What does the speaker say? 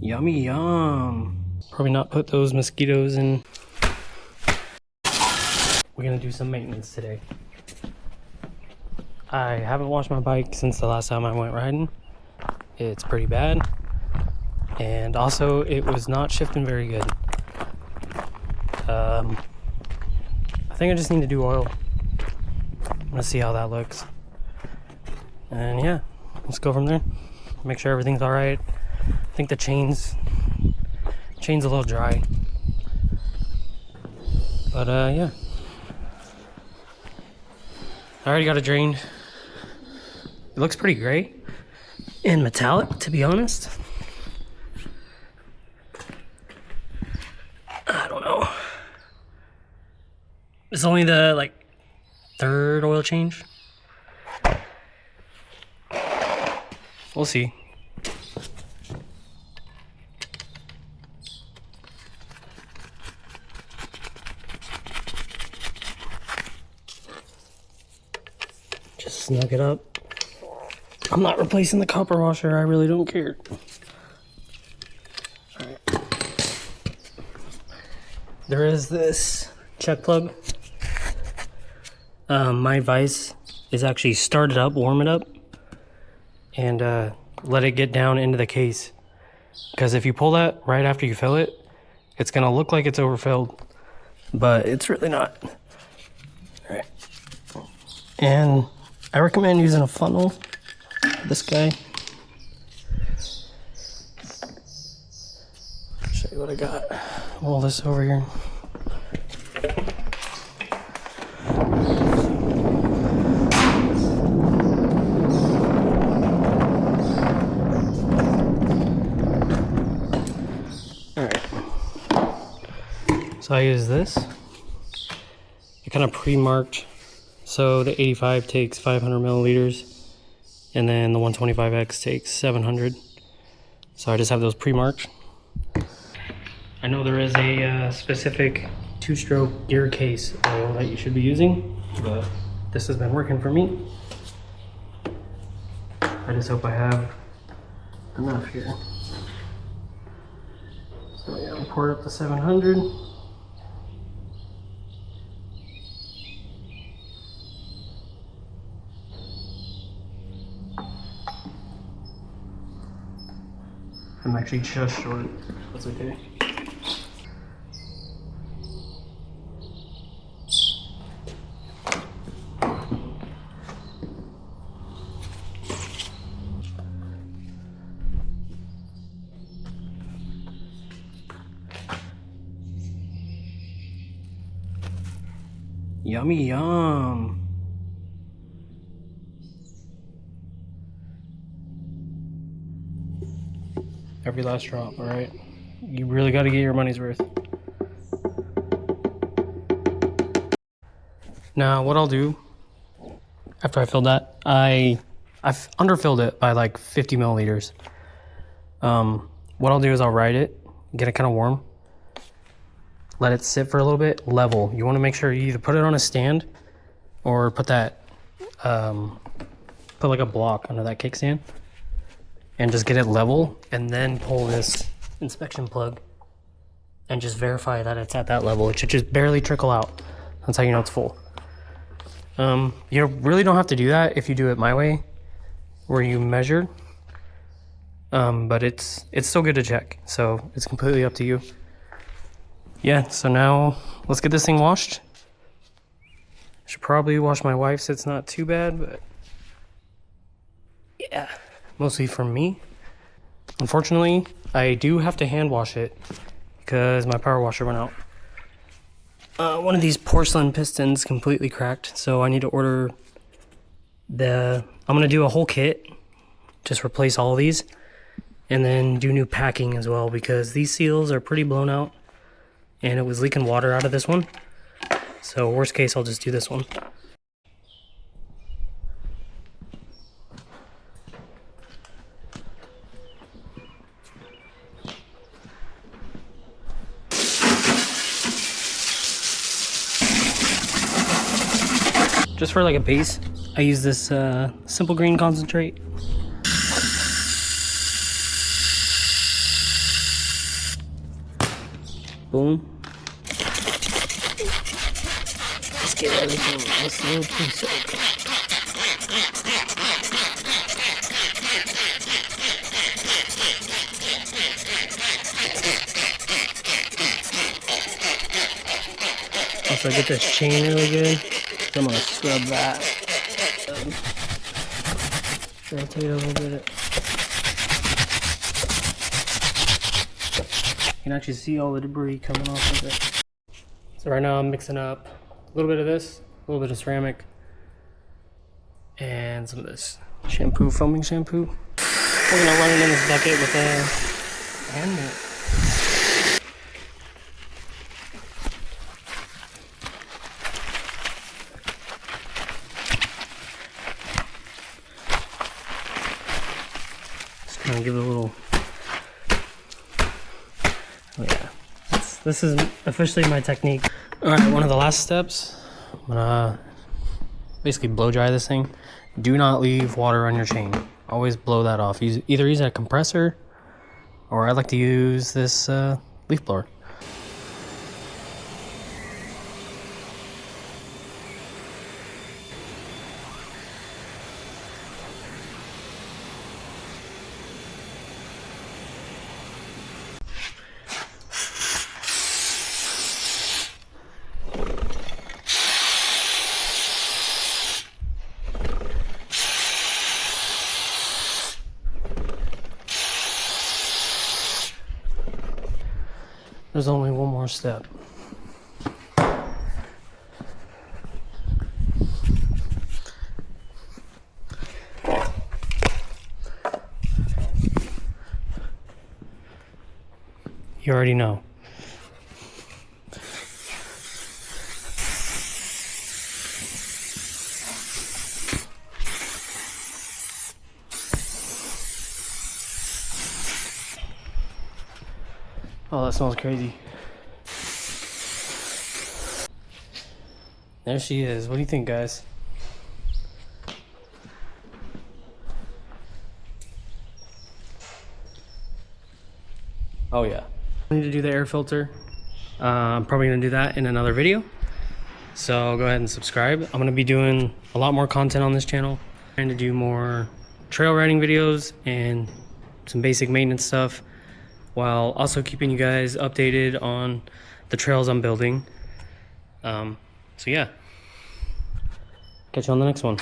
Yummy yum. Probably not put those mosquitoes in. We're gonna do some maintenance today. I haven't washed my bike since the last time I went riding. It's pretty bad. And also it was not shifting very good. I think I just need to do oil. I'm gonna see how that looks. And yeah, let's go from there. Make sure everything's all right. I think the chain's a little dry. But yeah. I already got it drained. It looks pretty great and metallic, to be honest. I don't know. It's only the third oil change. We'll see. Just snug it up. I'm not replacing the copper washer. I really don't care. All right. There is this check plug. My advice is actually start it up, warm it up, and let it get down into the case. Because if you pull that right after you fill it, it's gonna look like it's overfilled, but it's really not. All right. And I recommend using a funnel. This guy. Show you what I got. Roll this over here. Alright. So I use this. I kind of pre-marked. So the 85 takes 500 milliliters. And then the 125x takes 700. So I just have those pre-marked. I know there is a specific two-stroke gear case oil that you should be using, but this has been working for me. I just hope I have enough here. So yeah, I'll pour it up to 700. I'm actually just short. That's okay. Yummy yum. Every last drop, all right? You really got to get your money's worth. Now, what I'll do after I filled that, I've underfilled it by like 50 milliliters. What I'll do is I'll ride it, get it kind of warm, let it sit for a little bit, level. You want to make sure you either put it on a stand or put that, put like a block under that kickstand. And just get it level, and then pull this inspection plug and just verify that it's at that level. It should just barely trickle out. That's how you know it's full. You really don't have to do that if you do it my way, where you measure. But it's still good to check, so it's completely up to you. Yeah, so now let's get this thing washed. Should probably wash my wife's, it's not too bad, but yeah. Mostly from me. Unfortunately, I do have to hand wash it because my power washer went out. One of these porcelain pistons completely cracked, so I need to order I'm gonna do a whole kit, just replace all of these, and then do new packing as well because these seals are pretty blown out and it was leaking water out of this one. So worst case, I'll just do this one. Just for like a base, I use this simple green concentrate. Boom. Let's get everything nice and piece open. Also, get this chain really good. So I'm gonna scrub that. Rotate a little bit. You can actually see all the debris coming off of it. So right now I'm mixing up a little bit of this, a little bit of ceramic, and some of this shampoo, foaming shampoo. We're gonna run it in this bucket with a hand mitt. Just gonna give it a little. Oh yeah, this is officially my technique. All right, one of the last steps, I'm gonna basically blow dry this thing. Do not leave water on your chain. Always blow that off. Either use a compressor, or I like to use this leaf blower. There's only one more step. You already know. Oh, that smells crazy. There she is. What do you think, guys? Oh yeah. I need to do the air filter. I'm probably gonna do that in another video. So go ahead and subscribe. I'm gonna be doing a lot more content on this channel. I'm trying to do more trail riding videos and some basic maintenance stuff, while also keeping you guys updated on the trails I'm building. So yeah, catch you on the next one.